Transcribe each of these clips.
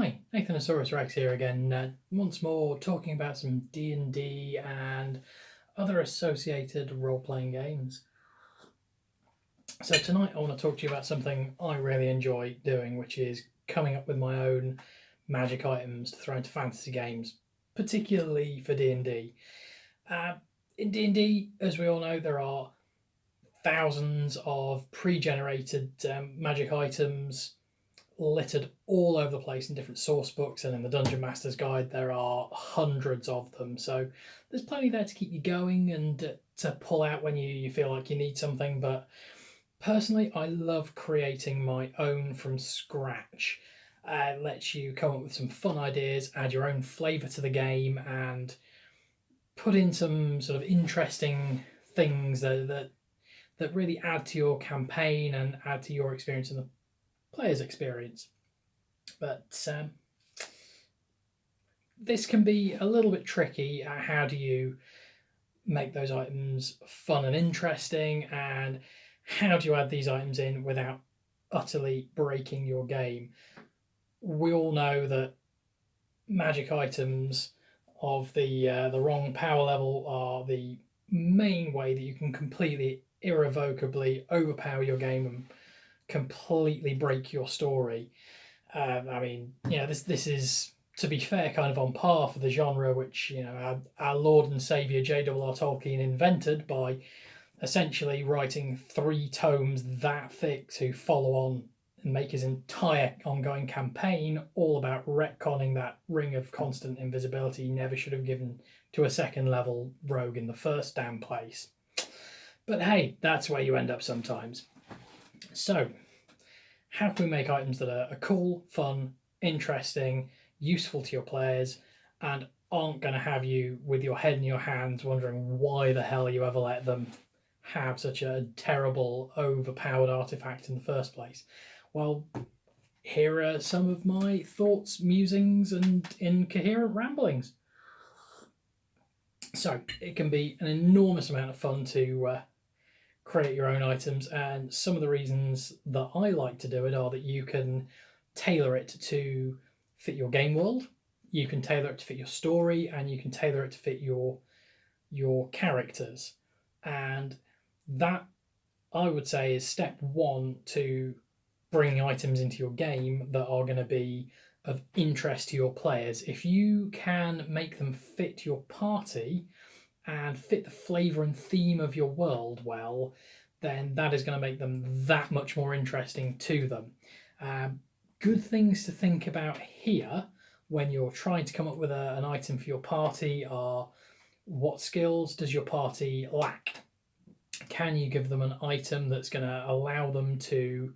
Hi, Nathanosaurus Rex here again, once more talking about some D&D and other associated role-playing games. So tonight I want to talk to you about something I really enjoy doing, which is coming up with my own magic items to throw into fantasy games, particularly for D&D. In D&D, as we all know, there are thousands of pre-generated magic items littered all over the place in different source books, and in the Dungeon Master's Guide there are hundreds of them. So there's plenty there to keep you going and to pull out when you feel like you need something. But personally, I love creating my own from scratch. It lets you come up with some fun ideas, add your own flavour to the game, and put in some sort of interesting things that really add to your campaign and add to your experience and the player's experience. But this can be a little bit tricky. How do you make those items fun and interesting, and how do you add these items in without utterly breaking your game? We all know that magic items of the wrong power level are the main way that you can completely irrevocably overpower your game and completely break your story. I mean, this is, to be fair, kind of on par for the genre, which our Lord and Savior J.R.R. Tolkien invented by essentially writing 3 tomes that thick to follow on and make his entire ongoing campaign all about retconning that ring of constant invisibility he never should have given to a second level rogue in the first damn place. But hey, that's where you end up sometimes. So, how can we make items that are cool, fun, interesting, useful to your players, and aren't going to have you with your head in your hands wondering why the hell you ever let them have such a terrible, overpowered artifact in the first place? Well, here are some of my thoughts, musings, and incoherent ramblings. So, it can be an enormous amount of fun to create your own items, and some of the reasons that I like to do it are that you can tailor it to fit your game world, you can tailor it to fit your story, and you can tailor it to fit your characters. And that, I would say, is step one to bringing items into your game that are going to be of interest to your players. If you can make them fit your party and fit the flavour and theme of your world well, then that is going to make them that much more interesting to them. Good things to think about here when you're trying to come up with an item for your party are: what skills does your party lack? Can you give them an item that's going to allow them to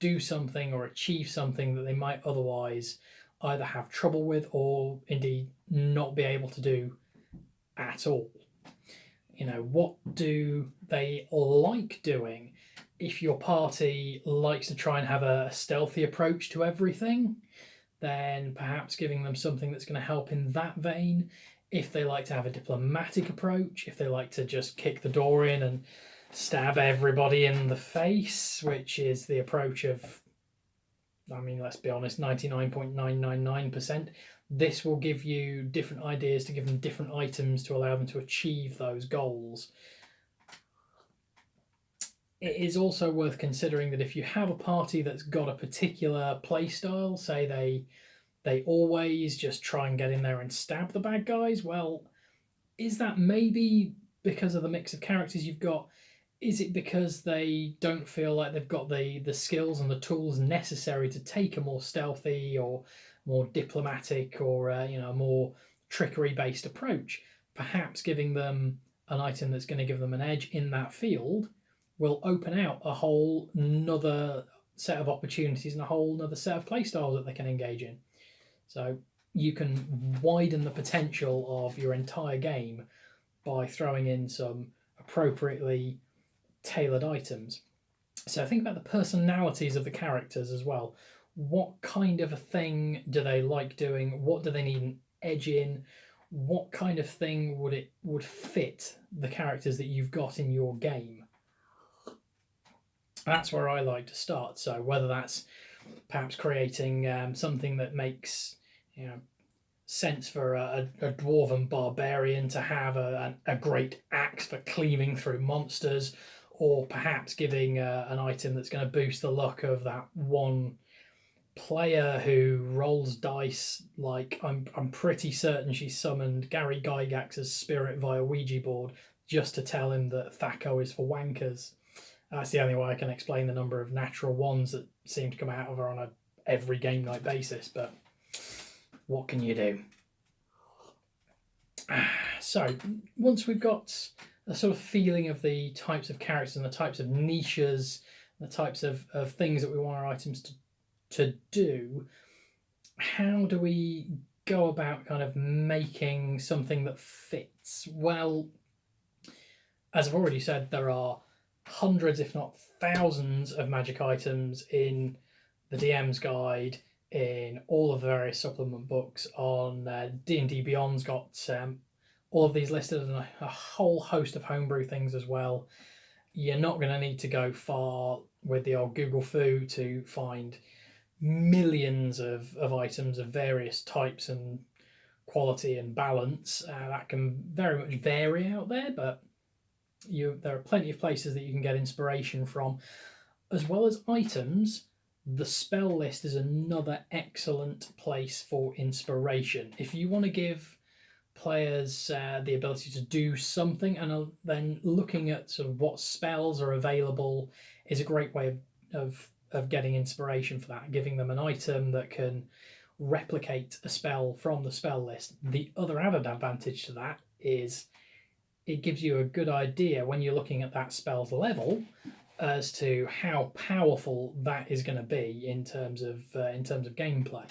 do something or achieve something that they might otherwise either have trouble with or indeed not be able to do at all? What do they like doing? If your party likes to try and have a stealthy approach to everything, then perhaps giving them something that's going to help in that vein. If they like to have a diplomatic approach, if they like to just kick the door in and stab everybody in the face, which is the approach of, let's be honest, 99.999%, this will give you different ideas to give them different items to allow them to achieve those goals. It is also worth considering that if you have a party that's got a particular play style, say they always just try and get in there and stab the bad guys, well, is that maybe because of the mix of characters you've got? Is it because they don't feel like they've got the skills and the tools necessary to take a more stealthy or more diplomatic or a more trickery-based approach? Perhaps giving them an item that's going to give them an edge in that field will open out a whole nother set of opportunities and a whole nother set of playstyles that they can engage in. So you can widen the potential of your entire game by throwing in some appropriately tailored items. So think about the personalities of the characters as well. What kind of a thing do they like doing? What do they need an edge in? What kind of thing would fit the characters that you've got in your game? That's where I like to start. So whether that's perhaps creating something that makes sense for a dwarven barbarian to have a great axe for cleaving through monsters, or perhaps giving an item that's going to boost the luck of that one player who rolls dice. Like I'm pretty certain she summoned Gary Gygax's spirit via Ouija board just to tell him that Thaco is for wankers. That's the only way I can explain the number of natural ones that seem to come out of her on a every game night basis. But what can you do? So once we've got a sort of feeling of the types of characters and the types of niches, the types of things that we want our items to do, how do we go about kind of making something that fits? Well, as I've already said, there are hundreds, if not thousands, of magic items in the DM's guide, in all of the various supplement books. On D&D Beyond's got all of these listed, and a whole host of homebrew things as well. You're not going to need to go far with the old Google Foo to find millions of items of various types and quality and balance. That can very much vary out there, but there are plenty of places that you can get inspiration from, as well as items. The spell list is another excellent place for inspiration. If you want to give players the ability to do something, and then looking at sort of what spells are available is a great way of getting inspiration for that, giving them an item that can replicate a spell from the spell list. The other added advantage to that is it gives you a good idea when you're looking at that spell's level as to how powerful that is going to be in terms of gameplay.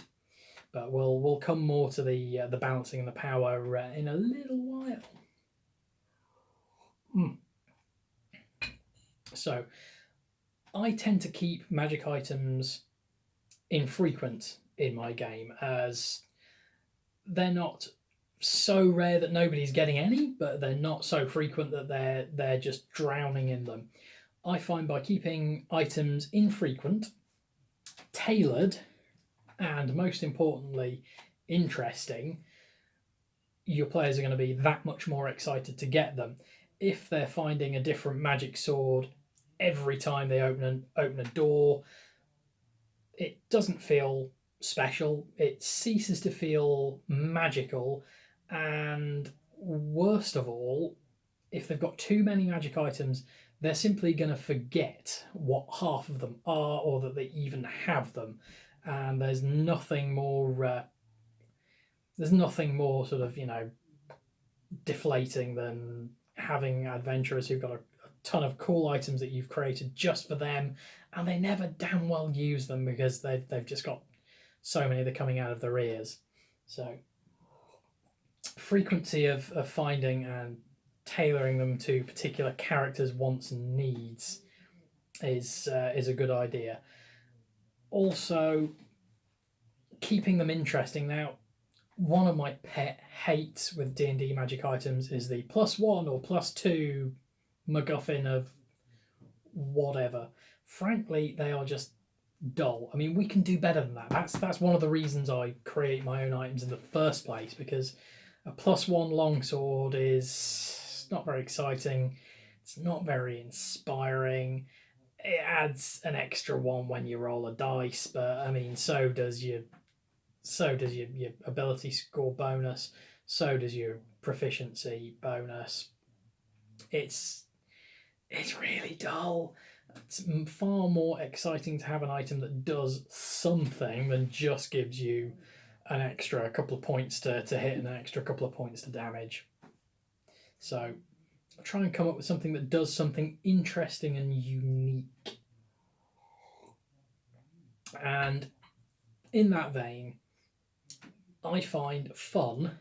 But we'll come more to the balancing and the power in a little while. So I tend to keep magic items infrequent in my game, as they're not so rare that nobody's getting any, but they're not so frequent that they're just drowning in them. I find by keeping items infrequent, tailored, and most importantly, interesting, your players are going to be that much more excited to get them. If they're finding a different magic sword every time they open a door, it doesn't feel special. It ceases to feel magical, and worst of all, if they've got too many magic items, they're simply going to forget what half of them are, or that they even have them. And there's nothing more sort of deflating than having adventurers who've got a ton of cool items that you've created just for them, and they never damn well use them because they've just got so many that are coming out of their ears. So frequency of finding and tailoring them to particular characters' wants and needs is a good idea. Also, keeping them interesting. Now, one of my pet hates with D&D magic items is the +1 or +2 MacGuffin of whatever. Frankly, they are just dull. I mean, we can do better than that. That's one of the reasons I create my own items in the first place, because a +1 longsword is not very exciting. It's not very inspiring. It adds an extra one when you roll a dice, but I mean, so does your ability score bonus, so does your proficiency bonus. It's really dull. It's far more exciting to have an item that does something than just gives you an extra couple of points to hit and an extra couple of points to damage. So try and come up with something that does something interesting and unique. And in that vein, I find fun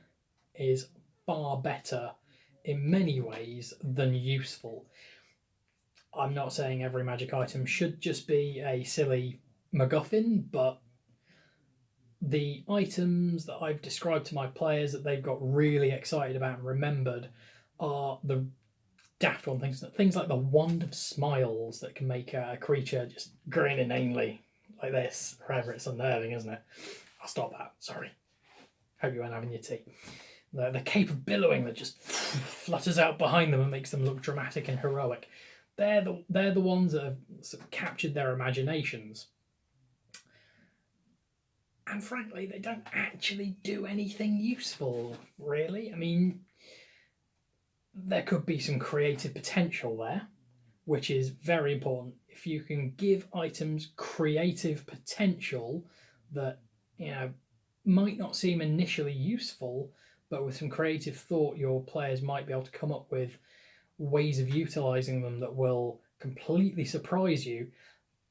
is far better in many ways than useful. I'm not saying every magic item should just be a silly MacGuffin, but the items that I've described to my players that they've got really excited about and remembered are the daft one things like the Wand of Smiles that can make a creature just grin inanely, like this, forever. It's unnerving, isn't it? I'll stop that. Sorry. Hope you weren't having your tea. The cape of billowing that just flutters out behind them and makes them look dramatic and heroic. They're the ones that have sort of captured their imaginations. And frankly, they don't actually do anything useful, really. I mean, there could be some creative potential there, which is very important. If you can give items creative potential that, might not seem initially useful, but with some creative thought, your players might be able to come up with ways of utilizing them that will completely surprise you.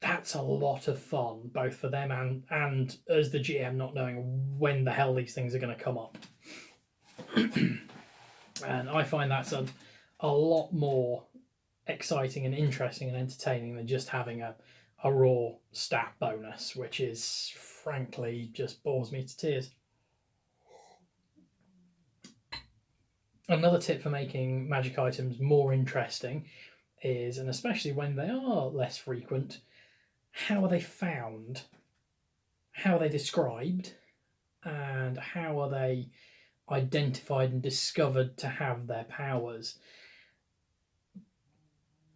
That's a lot of fun, both for them and as the GM, not knowing when the hell these things are going to come up. And I find that's a lot more exciting and interesting and entertaining than just having a raw stat bonus, which is frankly just bores me to tears. Another tip for making magic items more interesting is, and especially when they are less frequent, how are they found? How are they described? And how are they identified and discovered to have their powers?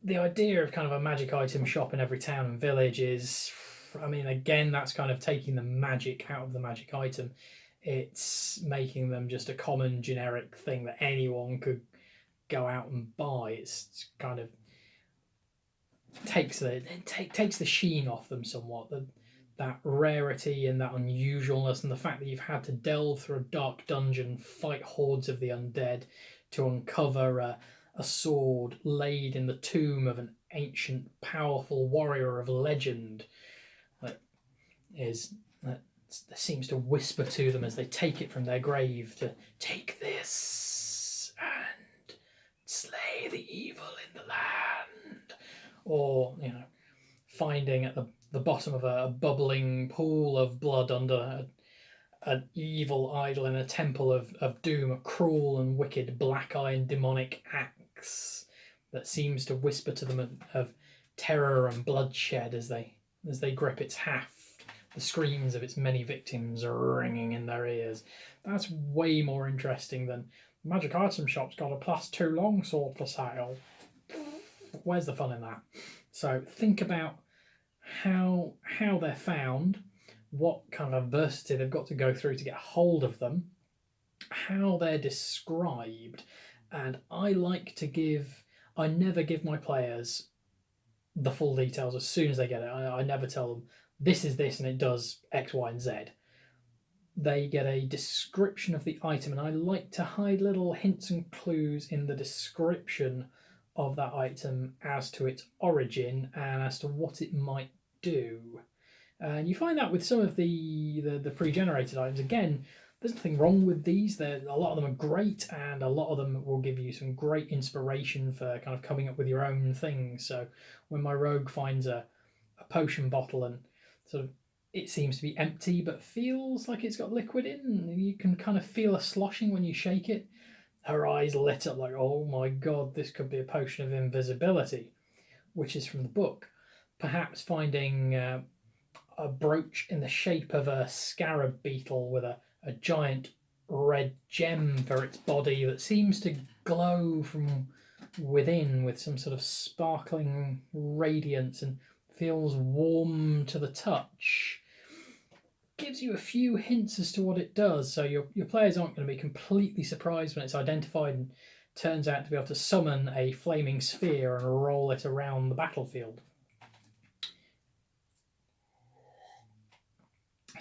The idea of kind of a magic item shop in every town and village is, I mean, again, that's kind of taking the magic out of the magic item. It's making them just a common generic thing that anyone could go out and buy. It's kind of takes the sheen off them somewhat. That rarity and that unusualness, and the fact that you've had to delve through a dark dungeon, fight hordes of the undead to uncover a sword laid in the tomb of an ancient, powerful warrior of legend that seems to whisper to them as they take it from their grave to take this and slay the evil in the land. Or, finding at the bottom of a bubbling pool of blood under an evil idol in a temple of doom, a cruel and wicked black iron demonic axe that seems to whisper to them of terror and bloodshed as they grip its haft, the screams of its many victims ringing in their ears. That's way more interesting than magic item shop's got a +2 longsword for sale. Where's the fun in that? So think about how they're found, what kind of adversity they've got to go through to get hold of them, how they're described, and I never give my players the full details as soon as they get it. I never tell them this is this and it does X, Y, and Z. They get a description of the item, and I like to hide little hints and clues in the description of that item as to its origin and as to what it might do. And you find that with some of the pre-generated items. Again, there's nothing wrong with these. A lot of them are great, and a lot of them will give you some great inspiration for kind of coming up with your own things. So when my rogue finds a potion bottle and sort of it seems to be empty but feels like it's got liquid in, you can kind of feel a sloshing when you shake it. Her eyes lit up like, oh my god, this could be a potion of invisibility, which is from the book. Perhaps finding a brooch in the shape of a scarab beetle with a giant red gem for its body that seems to glow from within with some sort of sparkling radiance and feels warm to the touch. Gives you a few hints as to what it does, so your players aren't going to be completely surprised when it's identified and turns out to be able to summon a flaming sphere and roll it around the battlefield.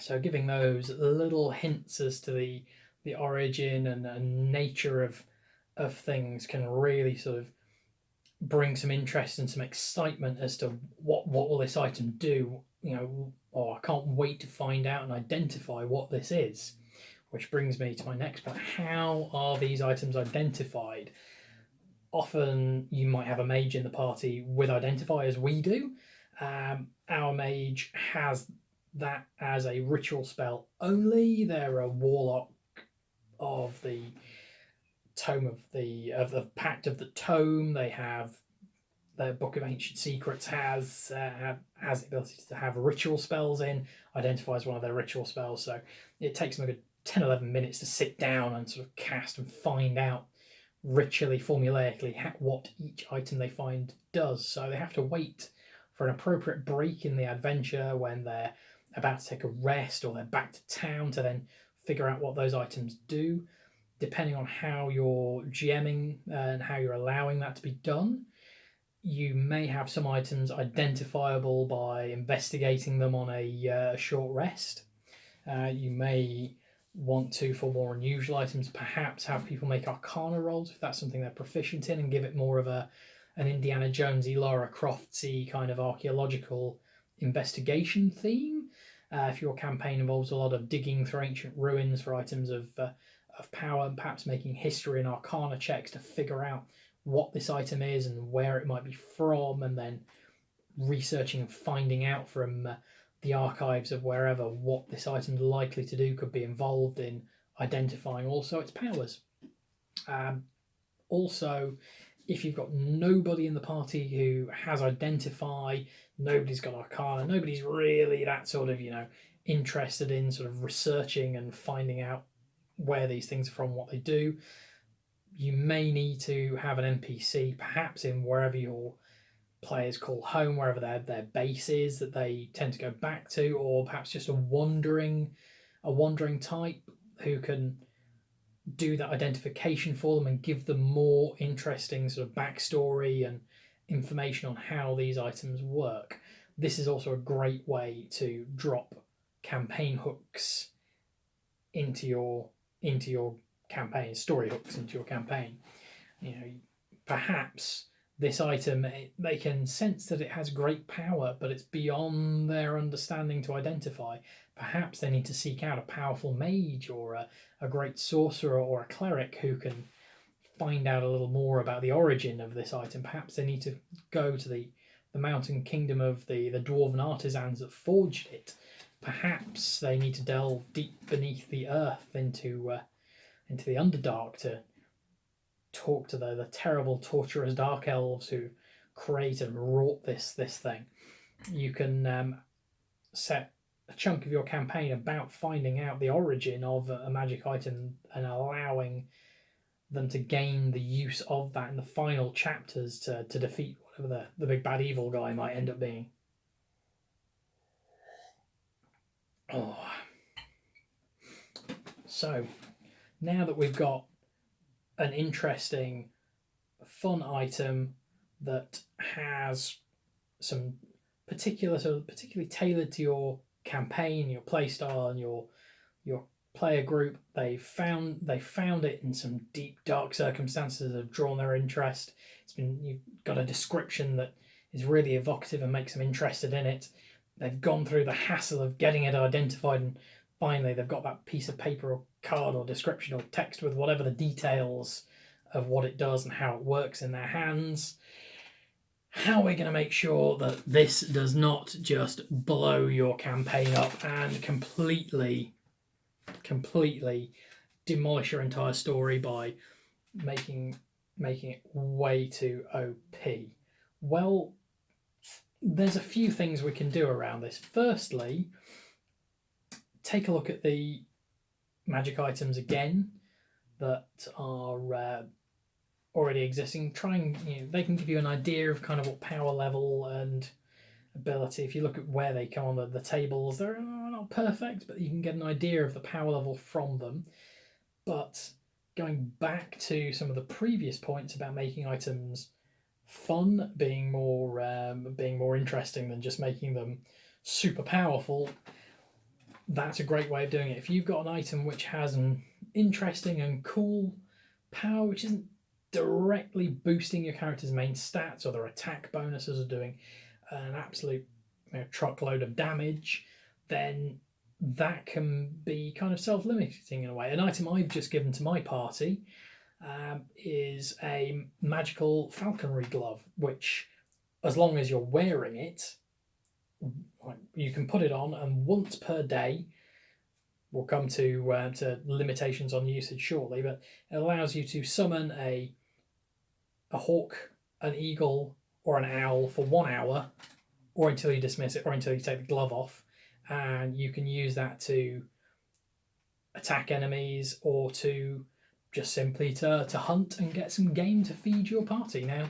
So giving those little hints as to the origin and nature of things can really sort of bring some interest and some excitement as to what will this item do, I can't wait to find out and identify what this is. Which brings me to my next point. How are these items identified? Often you might have a mage in the party with identify as we do. Our mage has that as a ritual spell only. They're a warlock of the Tome of the Pact of the Tome. They have the Book of Ancient Secrets has the ability to have ritual spells in, identifies one of their ritual spells. So it takes them a good 10, 11 minutes to sit down and sort of cast and find out ritually, formulaically, what each item they find does. So they have to wait for an appropriate break in the adventure when they're about to take a rest or they're back to town to then figure out what those items do. Depending on how you're GMing and how you're allowing that to be done, you may have some items identifiable by investigating them on a short rest. You may want to, for more unusual items, perhaps have people make Arcana rolls if that's something they're proficient in, and give it more of an Indiana Jonesy, Lara Croftsy kind of archaeological investigation theme. If your campaign involves a lot of digging through ancient ruins for items of power, and perhaps making history and Arcana checks to figure out what this item is and where it might be from, and then researching and finding out from the archives of wherever what this item's likely to do, could be involved in identifying also its powers. Also, if you've got nobody in the party who has Identify, nobody's got Arcana, nobody's really that sort of, interested in sort of researching and finding out where these things are from, what they do, you may need to have an NPC, perhaps in wherever your players call home, wherever their base is that they tend to go back to, or perhaps just a wandering type who can do that identification for them and give them more interesting sort of backstory and information on how these items work. This is also a great way to drop campaign hooks into your campaign, story hooks into your campaign. Perhaps this item, they can sense that it has great power, but it's beyond their understanding to identify. Perhaps they need to seek out a powerful mage or a great sorcerer or a cleric who can find out a little more about the origin of this item. Perhaps they need to go to the mountain kingdom of the dwarven artisans that forged it. Perhaps they need to delve deep beneath the earth into the Underdark to talk to the terrible, torturous dark elves who created and wrought this thing. You can set a chunk of your campaign about finding out the origin of a magic item and allowing them to gain the use of that in the final chapters to defeat whatever the big bad evil guy might end up being. Oh. So, now that we've got an interesting, fun item that has some particularly tailored to your campaign, your playstyle, and your player group, they found it in some deep, dark circumstances that have drawn their interest. You've got a description that is really evocative and makes them interested in it. They've gone through the hassle of getting it identified, and finally they've got that piece of paper or card or description or text with whatever the details of what it does and how it works in their hands. How are we going to make sure that this does not just blow your campaign up and completely demolish your entire story by making it way too OP? Well, there's a few things we can do around this. Firstly, take a look at the magic items again that are already existing. They can give you an idea of kind of what power level and ability. If you look at where they come on the tables, they're not perfect, but you can get an idea of the power level from them. But going back to some of the previous points about making items fun, being more interesting than just making them super powerful, that's a great way of doing it. If you've got an item which has an interesting and cool power, which isn't directly boosting your character's main stats or their attack bonuses or doing an absolute truckload of damage, then that can be kind of self-limiting in a way. An item I've just given to my party is a magical falconry glove, which, as long as you're wearing it, you can put it on, and once per day, we'll come to limitations on usage shortly, but it allows you to summon a hawk, an eagle, or an owl for 1 hour, or until you dismiss it, or until you take the glove off, and you can use that to attack enemies or to just simply to hunt and get some game to feed your party. Now,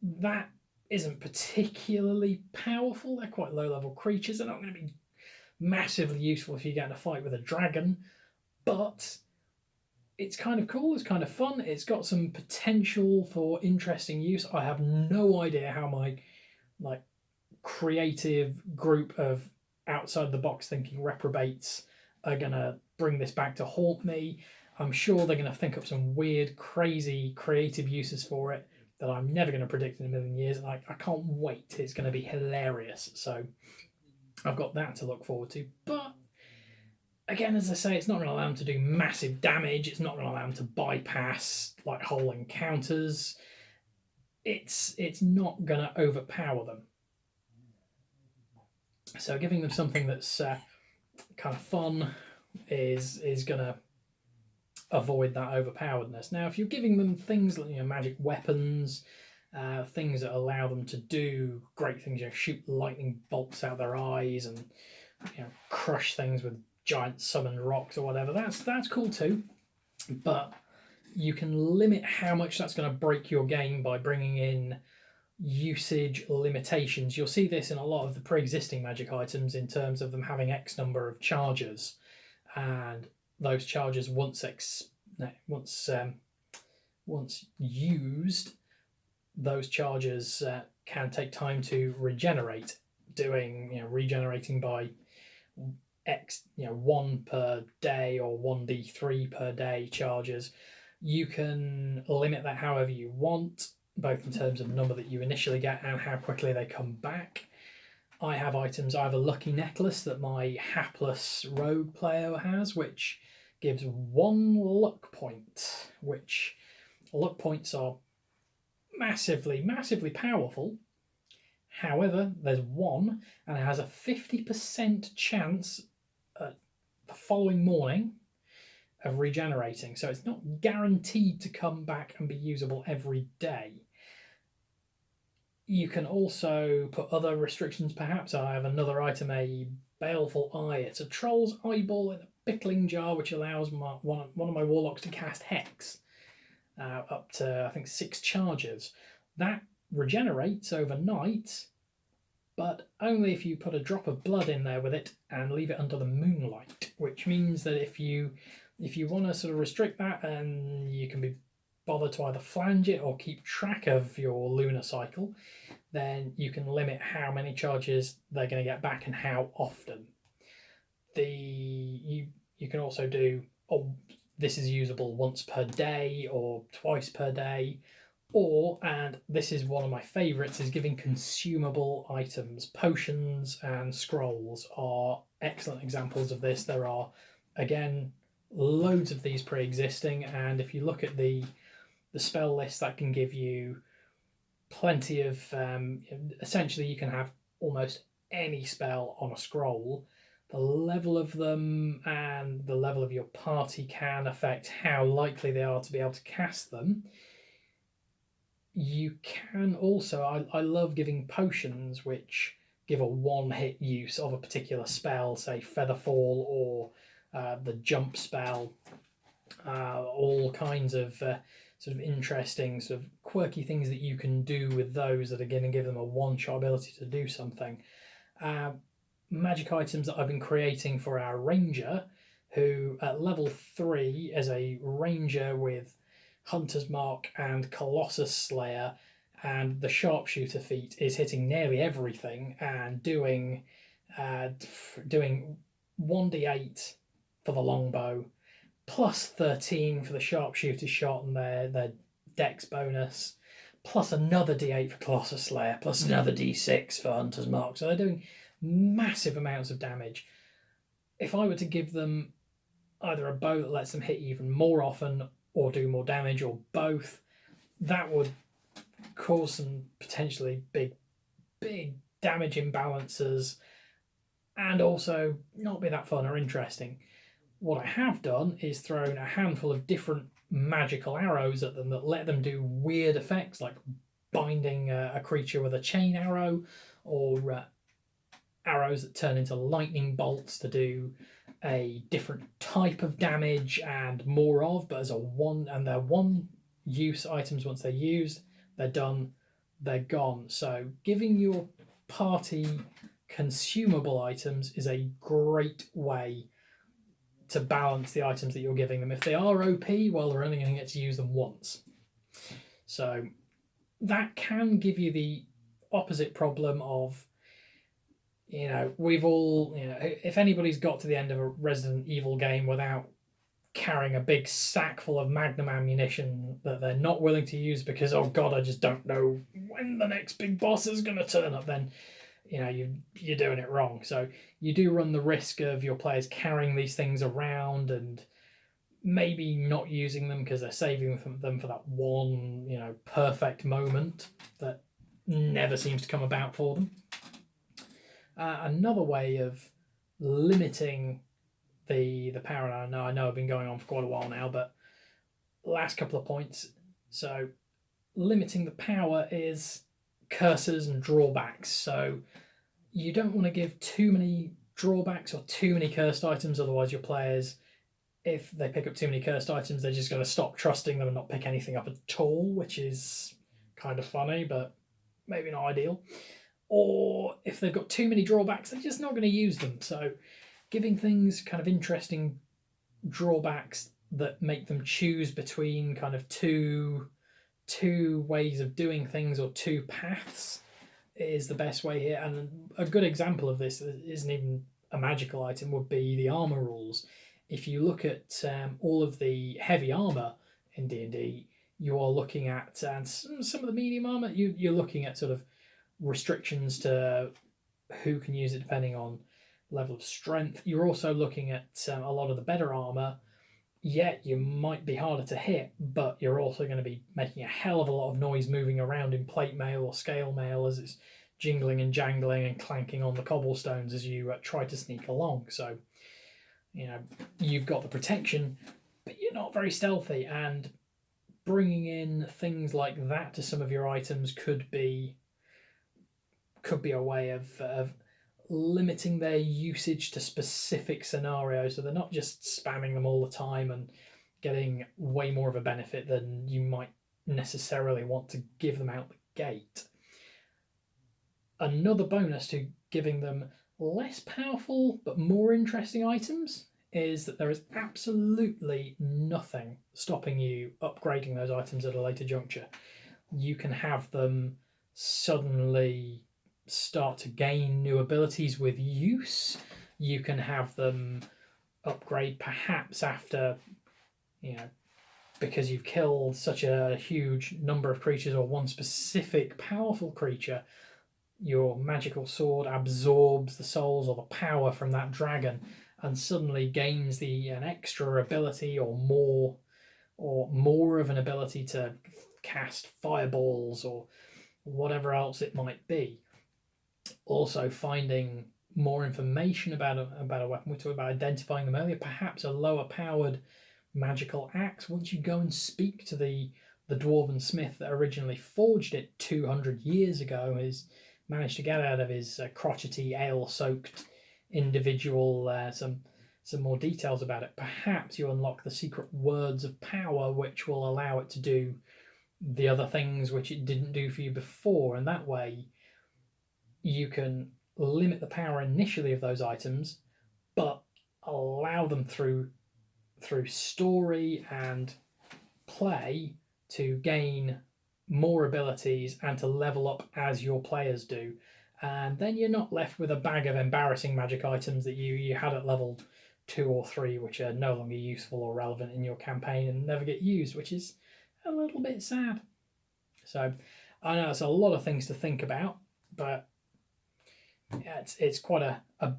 that isn't particularly powerful. They're quite low level creatures. They're not going to be massively useful if you get in a fight with a dragon, but it's kind of cool. It's kind of fun. It's got some potential for interesting use. I have no idea how my creative group of outside the box thinking reprobates are gonna bring this back to haunt me. I'm sure they're gonna think up some weird, crazy, creative uses for it that I'm never gonna predict in a million years. And I can't wait. It's gonna be hilarious. So I've got that to look forward to. But again, as I say, it's not going to allow them to do massive damage. It's not going to allow them to bypass like whole encounters. It's not going to overpower them. So giving them something that's kind of fun is going to avoid that overpoweredness. Now, if you're giving them things like magic weapons, things that allow them to do great things, shoot lightning bolts out their eyes and crush things with giant summoned rocks or whatever, that's cool too. But you can limit how much that's going to break your game by bringing in usage limitations. You'll see this in a lot of the pre-existing magic items in terms of them having X number of charges, and those charges once used, those charges can take time to regenerate, regenerating by X, 1 per day or 1d3 per day charges. You can limit that however you want, both in terms of the number that you initially get and how quickly they come back. I have items. I have a lucky necklace that my hapless rogue player has, which gives 1 luck point, which luck points are massively, massively powerful. However, there's 1, and it has a 50% chance the following morning of regenerating. So it's not guaranteed to come back and be usable every day. You can also put other restrictions, perhaps. I have another item, a baleful eye. It's a troll's eyeball in a pickling jar, which allows one of my warlocks to cast Hex up to, I think, 6 charges. That regenerates overnight, but only if you put a drop of blood in there with it and leave it under the moonlight, which means that if you want to sort of restrict that, and you can be bothered to either flange it or keep track of your lunar cycle, then you can limit how many charges they're going to get back and how often. You can also do, this is usable once per day or twice per day. Or, and this is one of my favourites, is giving consumable items. Potions and scrolls are excellent examples of this. There are, again, loads of these pre-existing, and if you look at the spell list, that can give you plenty of... essentially, you can have almost any spell on a scroll. The level of them and the level of your party can affect how likely they are to be able to cast them. You can also, I love giving potions which give a one-hit use of a particular spell, say Featherfall or the jump spell, all kinds of sort of interesting, sort of quirky things that you can do with those that are going to give them a one-shot ability to do something. Magic items that I've been creating for our ranger, who at level 3 is a ranger with Hunter's Mark and Colossus Slayer, and the Sharpshooter feat is hitting nearly everything and doing 1d8 for the longbow, plus 13 for the Sharpshooter shot and their dex bonus, plus another d8 for Colossus Slayer, plus another d6 for Hunter's Mark. So they're doing massive amounts of damage. If I were to give them either a bow that lets them hit even more often or do more damage, or both, that would cause some potentially big damage imbalances and also not be that fun or interesting. What I have done is thrown a handful of different magical arrows at them that let them do weird effects like binding a creature with a chain arrow, or arrows that turn into lightning bolts to do a different type of damage and more of, but as a one, and they're one use items. Once they're used, they're done, they're gone. So giving your party consumable items is a great way to balance the items that you're giving them. If they are OP, well, they're only going to get to use them once. So that can give you the opposite problem of, we've all, if anybody's got to the end of a Resident Evil game without carrying a big sack full of Magnum ammunition that they're not willing to use because, oh God, I just don't know when the next big boss is going to turn up, then you're doing it wrong. So you do run the risk of your players carrying these things around and maybe not using them because they're saving them for that one, perfect moment that never seems to come about for them. Another way of limiting the power, and I know I've been going on for quite a while now, but last couple of points. So limiting the power is curses and drawbacks. So you don't want to give too many drawbacks or too many cursed items, otherwise your players, if they pick up too many cursed items, they're just going to stop trusting them and not pick anything up at all, which is kind of funny, but maybe not ideal. Or if they've got too many drawbacks, they're just not going to use them. So giving things kind of interesting drawbacks that make them choose between kind of two ways of doing things or two paths is the best way here. And a good example of this that isn't even a magical item would be the armor rules. If you look at all of the heavy armor in D&D, you are looking at, and some of the medium armor, you're looking at sort of restrictions to who can use it depending on level of strength. You're also looking at a lot of the better armor. Yet you might be harder to hit, but you're also going to be making a hell of a lot of noise moving around in plate mail or scale mail as it's jingling and jangling and clanking on the cobblestones as you try to sneak along. So, you've got the protection, but you're not very stealthy, and bringing in things like that to some of your items could be a way of limiting their usage to specific scenarios, so they're not just spamming them all the time and getting way more of a benefit than you might necessarily want to give them out the gate. Another bonus to giving them less powerful but more interesting items is that there is absolutely nothing stopping you upgrading those items at a later juncture. You can have them suddenly start to gain new abilities with use. You can have them upgrade perhaps after, because you've killed such a huge number of creatures or one specific powerful creature, your magical sword absorbs the souls or the power from that dragon and suddenly gains an extra ability or more of an ability to cast fireballs or whatever else it might be. Also finding more information about a weapon. We talked about identifying them earlier. Perhaps a lower powered magical axe. Once you go and speak to the dwarven smith that originally forged it 200 years ago, has managed to get out of his crotchety ale-soaked individual some more details about it. Perhaps you unlock the secret words of power, which will allow it to do the other things which it didn't do for you before, and that way you can limit the power initially of those items, but allow them through story and play to gain more abilities and to level up as your players do. And then you're not left with a bag of embarrassing magic items that you had at level 2 or 3, which are no longer useful or relevant in your campaign and never get used, which is a little bit sad. So I know it's a lot of things to think about, but yeah, it's quite a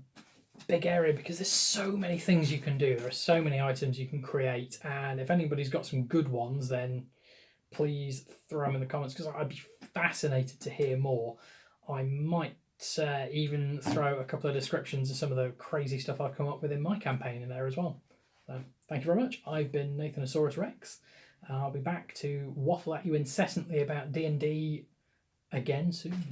big area because there's so many things you can do. There are so many items you can create, and if anybody's got some good ones, then please throw them in the comments because I'd be fascinated to hear more. I might even throw a couple of descriptions of some of the crazy stuff I've come up with in my campaign in there as well. So thank you very much. I've been Nathanosaurus Rex. I'll be back to waffle at you incessantly about D&D again soon.